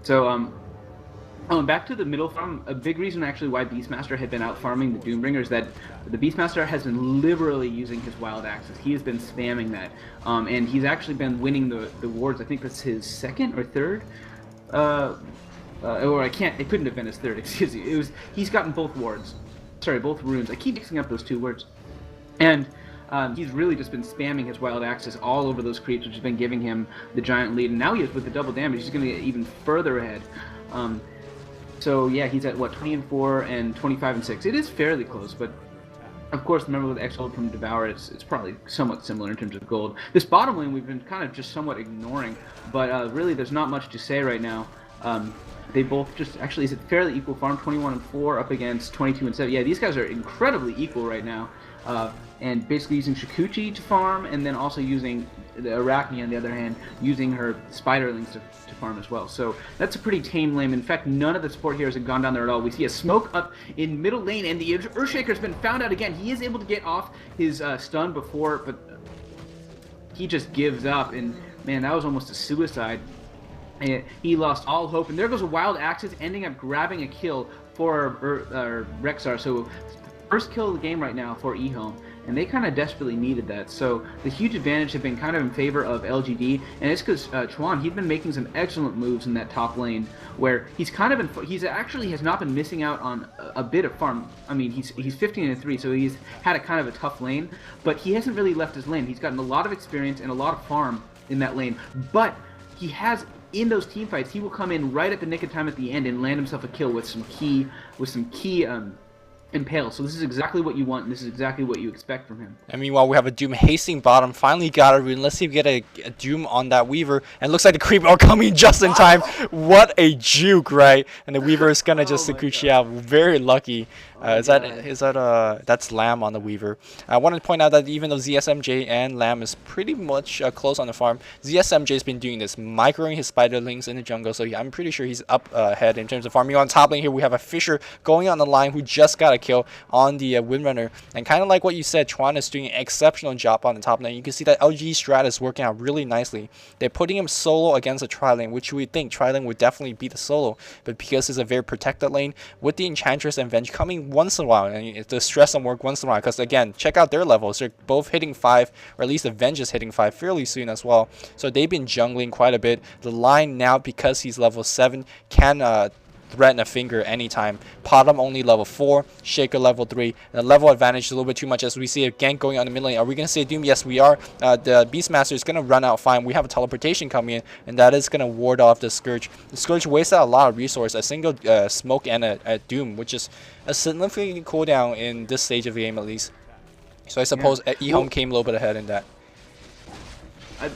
So back to the middle farm. A big reason actually why Beastmaster had been out farming the Doombringers is that the Beastmaster has been liberally using his wild axes. He has been spamming that, and he's actually been winning the wards. I think that's his second or third. Or it couldn't have been his third. Excuse me. He's gotten both wards. Sorry, both runes. I keep mixing up those two words. And he's really just been spamming his wild axes all over those creeps, which has been giving him the giant lead. And now he is with the double damage. He's going to get even further ahead. So yeah, he's at what, 20-4 and 25-6. It is fairly close, but of course, remember with X-Hold from Devour, it's probably somewhat similar in terms of gold. This bottom lane we've been kind of just somewhat ignoring, but really there's not much to say right now. They both just actually is it fairly equal farm, 21-4 up against 22-7. Yeah, these guys are incredibly equal right now. And basically using Shikuchi to farm, and then also using the Arachne on the other hand, using her Spiderlings to farm as well. So that's a pretty tame lane. In fact, none of the support heroes have gone down there at all. We see a smoke up in middle lane, and the Earthshaker's been found out again. He is able to get off his stun before, but he just gives up, and man, that was almost a suicide. And he lost all hope, and there goes a Wild Axes, ending up grabbing a kill for Rexxar. So first kill of the game right now for EHome, and they kind of desperately needed that. So the huge advantage had been kind of in favor of LGD, and it's because Chuan, he'd been making some excellent moves in that top lane, where he's kind of been, he's actually has not been missing out on a bit of farm. I mean, he's 15-3, so he's had a kind of a tough lane, but he hasn't really left his lane. He's gotten a lot of experience and a lot of farm in that lane, but he has, in those team fights, he will come in right at the nick of time at the end and land himself a kill with some key impale. So this is exactly what you want, and this is exactly what you expect from him. And meanwhile, we have a Doom hasting bottom. Finally got a rune. Let's see if we get a Doom on that Weaver. And it looks like the creep are coming just in time. What a juke, right? And the Weaver is gonna just Sakuchi out. Very lucky. That's Lamb on the Weaver. I wanted to point out that even though ZSMJ and Lamb is pretty much close on the farm, ZSMJ's been doing this, microing his Spiderlings in the jungle, so I'm pretty sure he's up ahead in terms of farming. On top lane here, we have a Fisher going on the line who just got a kill on the Windrunner, and kind of like what you said, Chuan is doing an exceptional job on the top lane. You can see that LG strat is working out really nicely. They're putting him solo against a tri-lane, which you would think tri-lane would definitely beat the solo, but because it's a very protected lane, with the Enchantress and Venge coming once in a while, and the stress on work once in a while, because again, check out their levels. They're both hitting 5, or at least the Venge is hitting 5 fairly soon as well. So they've been jungling quite a bit. The line now, because he's level 7, can threaten a finger anytime. Potom only level 4, Shaker level 3. And the level advantage is a little bit too much as we see a gank going on the mid lane. Are we going to see a Doom? Yes, we are. The Beastmaster is going to run out fine. We have a teleportation coming in, and that is going to ward off the Scourge. The Scourge wasted a lot of resource. A single smoke and a Doom, which is a significant cooldown in this stage of the game at least. So I suppose EHome came a little bit ahead in that.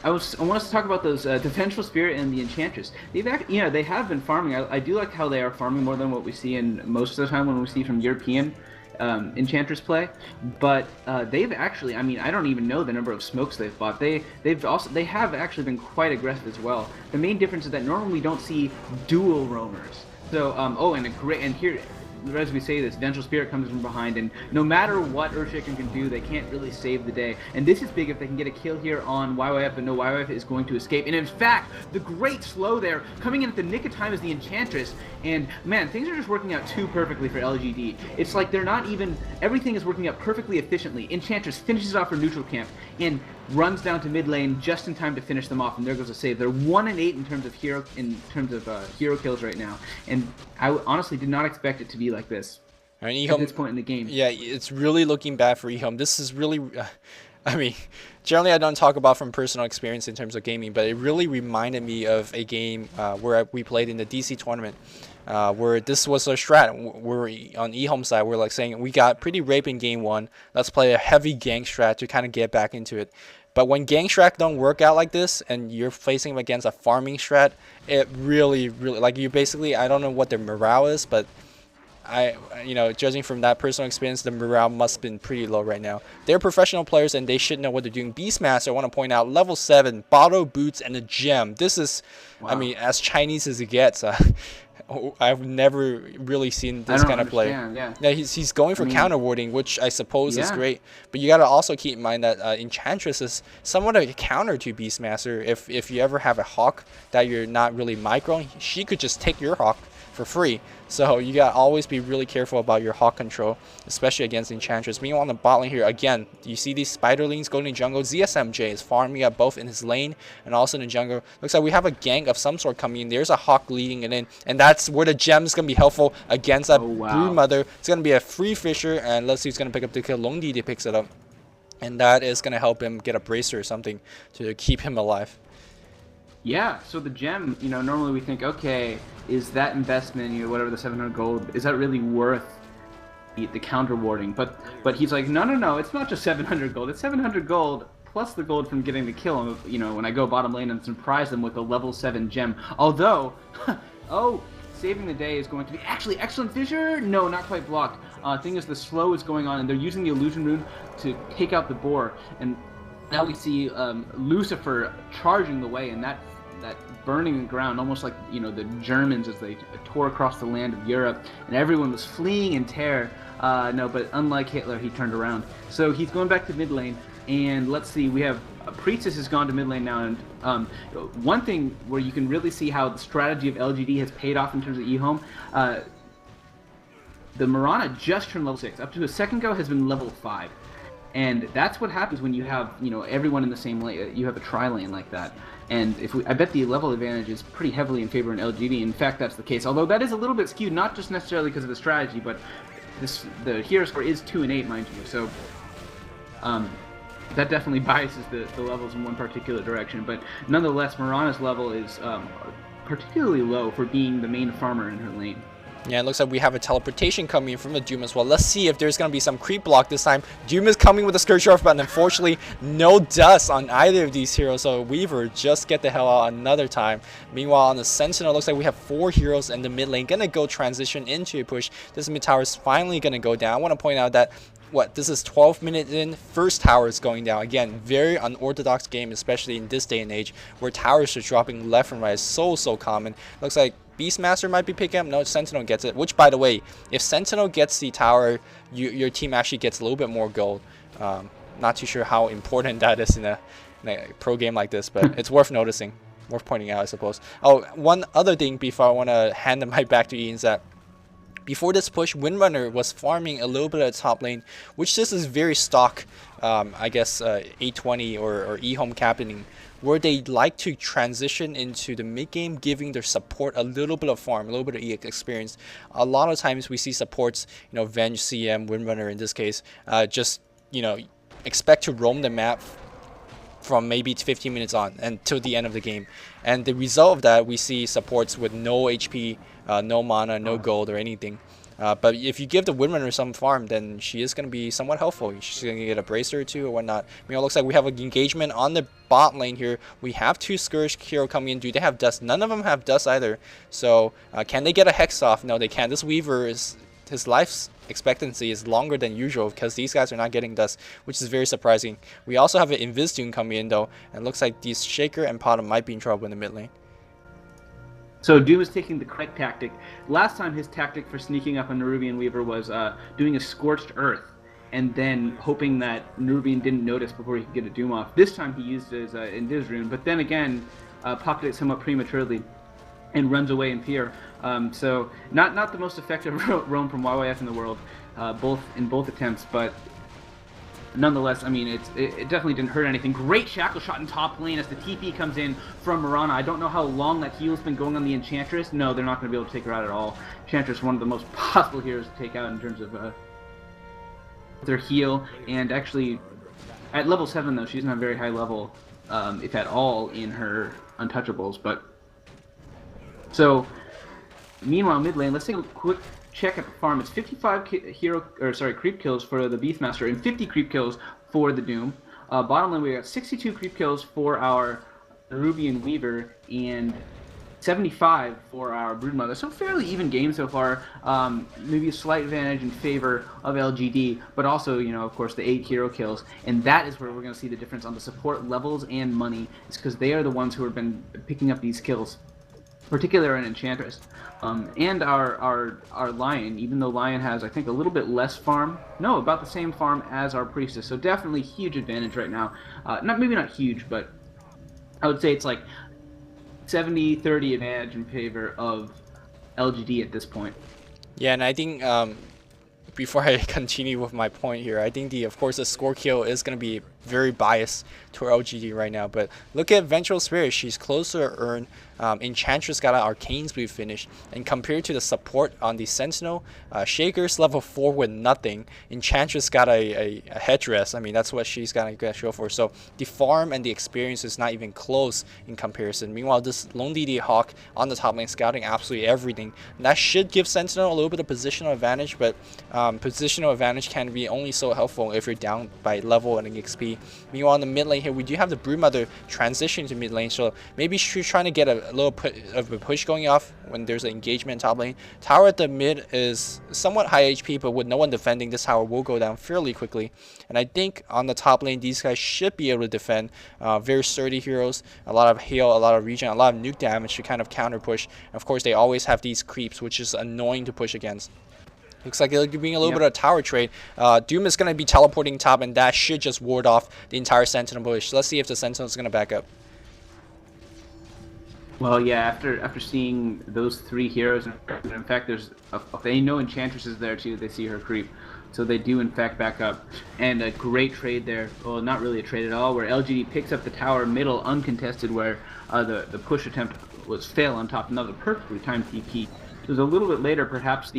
I want us to talk about those the Vengeful Spirit and the Enchantress. They have been farming. I do like how they are farming more than what we see in most of the time when we see from European Enchantress play. But they've actually, I mean, I don't even know the number of smokes they've bought. They have actually been quite aggressive as well. The main difference is that normally we don't see dual roamers. So and here, as we say this, Vengeful Spirit comes from behind, and no matter what Earthshaker can do, they can't really save the day. And this is big if they can get a kill here on YYF, but no, YYF is going to escape. And in fact, the great slow there, coming in at the nick of time is the Enchantress, and man, things are just working out too perfectly for LGD. It's like they're not even, everything is working out perfectly efficiently. Enchantress finishes off her neutral camp, and runs down to mid lane just in time to finish them off, and there goes a save. They're 1-8 in terms of hero kills right now, and I honestly did not expect it to be like this at this point in the game. Yeah, it's really looking bad for EHome. This is really, I mean, generally I don't talk about from personal experience in terms of gaming, but it really reminded me of a game where we played in the DC tournament. Where this was our strat. We're on EHome side, we're like saying we got pretty rape in game 1. Let's play a heavy gank strat to kind of get back into it. But when gank strat don't work out like this, and you're facing them against a farming strat, it really, like, you basically, I don't know what their morale is, but judging from that personal experience, the morale must have been pretty low right now. They're professional players, and they should know what they're doing. Beastmaster, I want to point out, level 7, bottle boots, and a gem. This is, wow. I mean, as Chinese as it gets. I've never really seen I this don't kind of play. understand, Yeah, he's going for counter warding, which I suppose is Yeah. great. But you gotta also keep in mind that Enchantress is somewhat of a counter to Beastmaster. If you ever have a Hawk that you're not really microing, she could just take your Hawk for free. So you gotta always be really careful about your Hawk control, especially against Enchantress. Meanwhile, on the bot lane here, again, you see these Spiderlings going to jungle. ZSMJ is farming up both in his lane and also in the jungle. Looks like we have a gank of some sort coming in. There's a Hawk leading it in, and that's where the gem is gonna be helpful against that Broodmother. It's gonna be a free Fisher, and let's see who's gonna pick up the kill. Longdi picks it up, and that is gonna help him get a bracer or something to keep him alive. Yeah, so the gem, normally we think, okay, is that investment, whatever the 700 gold, is that really worth the counter warding? But he's like, no, it's not just 700 gold. It's 700 gold plus the gold from getting the kill. When I go bottom lane and surprise them with a level 7 gem. Although, saving the day is going to be actually excellent Fissure. No, not quite blocked. Thing is, the slow is going on, and they're using the illusion rune to take out the boar. And now we see Lucifer charging the way, and that burning the ground, almost like the Germans as they tore across the land of Europe, and everyone was fleeing in terror. No, but unlike Hitler, he turned around. So he's going back to mid lane, and let's see, we have Priestess has gone to mid lane now, and one thing where you can really see how the strategy of LGD has paid off in terms of EHome, the Mirana just turned level 6. Up to a second ago has been level 5. And that's what happens when you have, everyone in the same lane. You have a tri-lane like that. And I bet the level advantage is pretty heavily in favor in LGD. In fact, that's the case. Although that is a little bit skewed, not just necessarily because of the strategy, but the hero score is 2 and 8, mind you. So that definitely biases the levels in one particular direction. But nonetheless, Mirana's level is particularly low for being the main farmer in her lane. Yeah, it looks like we have a teleportation coming in from the Doom as well. Let's see if there's going to be some creep block this time. Doom is coming with a Scourge Dwarf, but unfortunately, no dust on either of these heroes. So Weaver just get the hell out another time. Meanwhile, on the Sentinel, looks like we have 4 heroes in the mid lane. Going to go transition into a push. This mid tower is finally going to go down. I want to point out that this is 12 minutes in, first tower is going down. Again, very unorthodox game, especially in this day and age, where towers are dropping left and right is so common. Looks like Beastmaster might be picking up. No, Sentinel gets it. Which, by the way, if Sentinel gets the tower, your team actually gets a little bit more gold. Not too sure how important that is in a pro game like this, but it's worth noticing, worth pointing out, I suppose. Oh, one other thing before I want to hand the mic back to Ian is that before this push, Windrunner was farming a little bit at top lane, which this is very stock, I guess, 820 or EHome captaining, where they like to transition into the mid game, giving their support a little bit of farm, a little bit of EX experience. A lot of times we see supports, Venge, CM, Windrunner in this case, just expect to roam the map from maybe 15 minutes on until the end of the game. And the result of that, we see supports with no HP, no mana, no gold or anything. But if you give the Windrunner some farm, then she is going to be somewhat helpful. She's going to get a bracer or two or whatnot. It looks like we have an engagement on the bot lane here. We have 2 Scourge hero coming in. Do they have dust? None of them have dust either. So can they get a Hex off? No, they can't. This Weaver his life expectancy is longer than usual because these guys are not getting dust, which is very surprising. We also have an Invis-Dune coming in though, and it looks like these Shaker and Potter might be in trouble in the mid lane. So Doom is taking the correct tactic. Last time his tactic for sneaking up on Nerubian Weaver was doing a Scorched Earth and then hoping that Nerubian didn't notice before he could get a Doom off. This time he used his Invis rune, but then again pocketed it somewhat prematurely and runs away in fear. So not the most effective roam from YYF in the world, both attempts, but nonetheless, I mean, it definitely didn't hurt anything. Great shackle shot in top lane as the TP comes in from Mirana. I don't know how long that heal's been going on the Enchantress. No, they're not going to be able to take her out at all. Enchantress is one of the most possible heroes to take out in terms of their heal. And actually, at level 7, though, she's not very high level, if at all, in her Untouchables. But so, meanwhile, mid lane, let's take a quick check at the farm. It's 55 creep kills for the Beastmaster and 50 creep kills for the Doom. Bottom lane, we got 62 creep kills for our Nerubian Weaver and 75 for our Broodmother. So fairly even game so far. Maybe a slight advantage in favor of LGD, but also, of course, the 8 hero kills. And that is where we're going to see the difference on the support levels and money. It's because they are the ones who have been picking up these kills. particularly an Enchantress. And our Lion, even though Lion has, I think, a little bit less farm. No, about the same farm as our Priestess. So definitely huge advantage right now. Maybe not huge, but I would say it's like 70-30 advantage in favor of LGD at this point. Yeah, and I think before I continue with my point here, I think of course the score kill is going to be very biased to LGD right now. But look at Vengeful Spirit, she's close to her urn. Enchantress got an Arcane Speed finish, and compared to the support on the Sentinel, Shaker's level 4 with nothing. Enchantress got a headdress. I mean, that's what she's gonna show for. So the farm and the experience is not even close in comparison. Meanwhile, this Lone DD Hawk on the top lane scouting absolutely everything. And that should give Sentinel a little bit of positional advantage, but positional advantage can be only so helpful if you're down by level and XP. Meanwhile, in the mid lane here, we do have the Broodmother transition to mid lane, so maybe she's trying to get a little of a push going off when there's an engagement top lane. Tower at the mid is somewhat high HP, but with no one defending, this tower will go down fairly quickly. And I think on the top lane, these guys should be able to defend. Very sturdy heroes, a lot of heal, a lot of regen, a lot of nuke damage to kind of counter push. And of course, they always have these creeps, which is annoying to push against. Looks like they're being a little bit of a tower trade. Doom is going to be teleporting top, and that should just ward off the entire Sentinel push. Let's see if the Sentinel is going to back up. Well, yeah, after seeing those three heroes, in fact, they know Enchantress is there too. They see her creep, so they do in fact back up. And a great trade there. Well, not really a trade at all, where LGD picks up the tower middle uncontested, where the push attempt was fail on top. Another perfectly timed TP. It was a little bit later, perhaps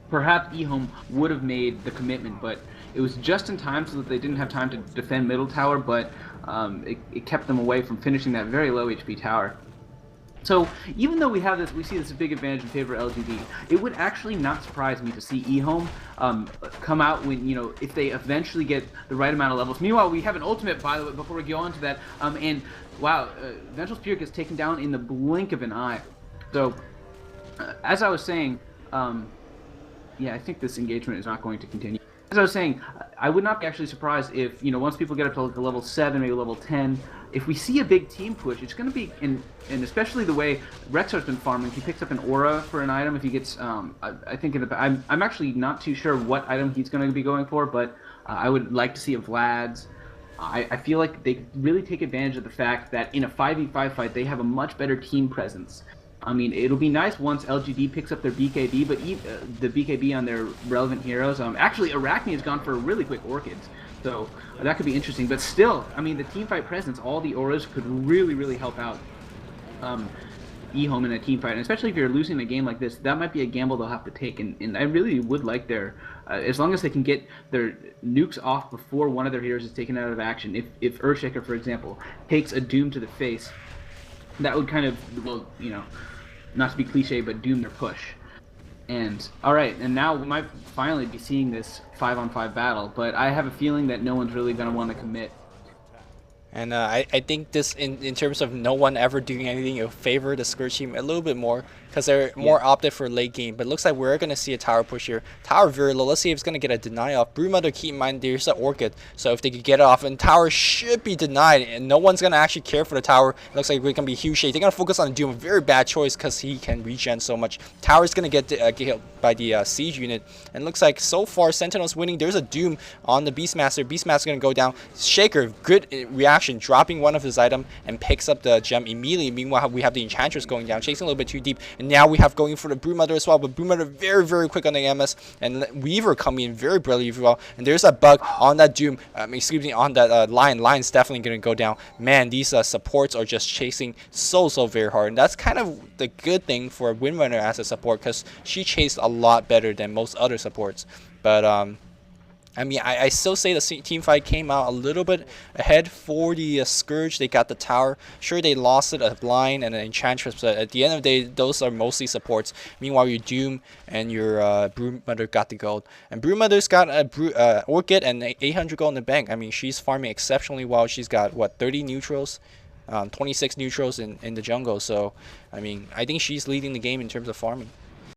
perhaps EHome would have made the commitment, but it was just in time so that they didn't have time to defend middle tower, but it kept them away from finishing that very low HP tower. So even though we see this big advantage in favor of LGD, it would actually not surprise me to see EHome come out when, if they eventually get the right amount of levels. Meanwhile, we have an ultimate, by the way, before we go on to that, and wow, Vengeful Spirit gets taken down in the blink of an eye. So, as I was saying, yeah, I think this engagement is not going to continue. As I was saying, I would not be actually surprised if, once people get up to like the level 7, maybe level 10, if we see a big team push, it's going to be, and especially the way Rexar's been farming, if he picks up an aura for an item, if he gets, I think, I'm actually not too sure what item he's going to be going for, but I would like to see a Vlad's. I feel like they really take advantage of the fact that in a 5v5 fight, they have a much better team presence. I mean, it'll be nice once LGD picks up their BKB, but the BKB on their relevant heroes. Actually, Arachne has gone for really quick Orchids, so that could be interesting. But still, I mean, the teamfight presence, all the auras could really, really help out EHome in a teamfight. And especially if you're losing a game like this, that might be a gamble they'll have to take. And I really would like their, as long as they can get their nukes off before one of their heroes is taken out of action. If Earthshaker, for example, takes a Doom to the face, that would kind of, well, not to be cliche, but doom their push. And alright, and now we might finally be seeing this 5-on-5 battle, but I have a feeling that no one's really going to want to commit. And I think this, in terms of no one ever doing anything, it'll favor the Scourge team a little bit more, because they're more opted for late game. But it looks like we're going to see a tower push here. Tower very low. Let's see if it's going to get a deny off. Broodmother, keep in mind, there's an Orchid, so if they could get it off, and tower should be denied, and no one's going to actually care for the tower. It looks like we're going to be huge shade. They're going to focus on Doom. A very bad choice, because he can regen so much. Tower's going to get hit by the siege unit, and looks like so far Sentinel's winning. There's a Doom on the Beastmaster. Beastmaster's going to go down. Shaker, good reaction, dropping one of his item and picks up the gem immediately. Meanwhile, we have the Enchantress going down, chasing a little bit too deep, and now we have going for the Broodmother as well, but Broodmother very, very quick on the MS, and Weaver coming in very brilliantly as well, and there's a bug on that Doom, excuse me, on that Lion. Lion's definitely going to go down. Man, these supports are just chasing so very hard, and that's kind of the good thing for Windrunner as a support, because she chased a lot better than most other supports. But I mean, I still say the team fight came out a little bit ahead for the Scourge. They got the tower. Sure, they lost it, a Blind and an Enchantress, but at the end of the day, those are mostly supports. Meanwhile, your Doom and your Broodmother got the gold. And Broodmother's got a Orchid and 800 gold in the bank. I mean, she's farming exceptionally well. She's got, what, 30 neutrals? 26 neutrals in the jungle. So, I mean, I think she's leading the game in terms of farming.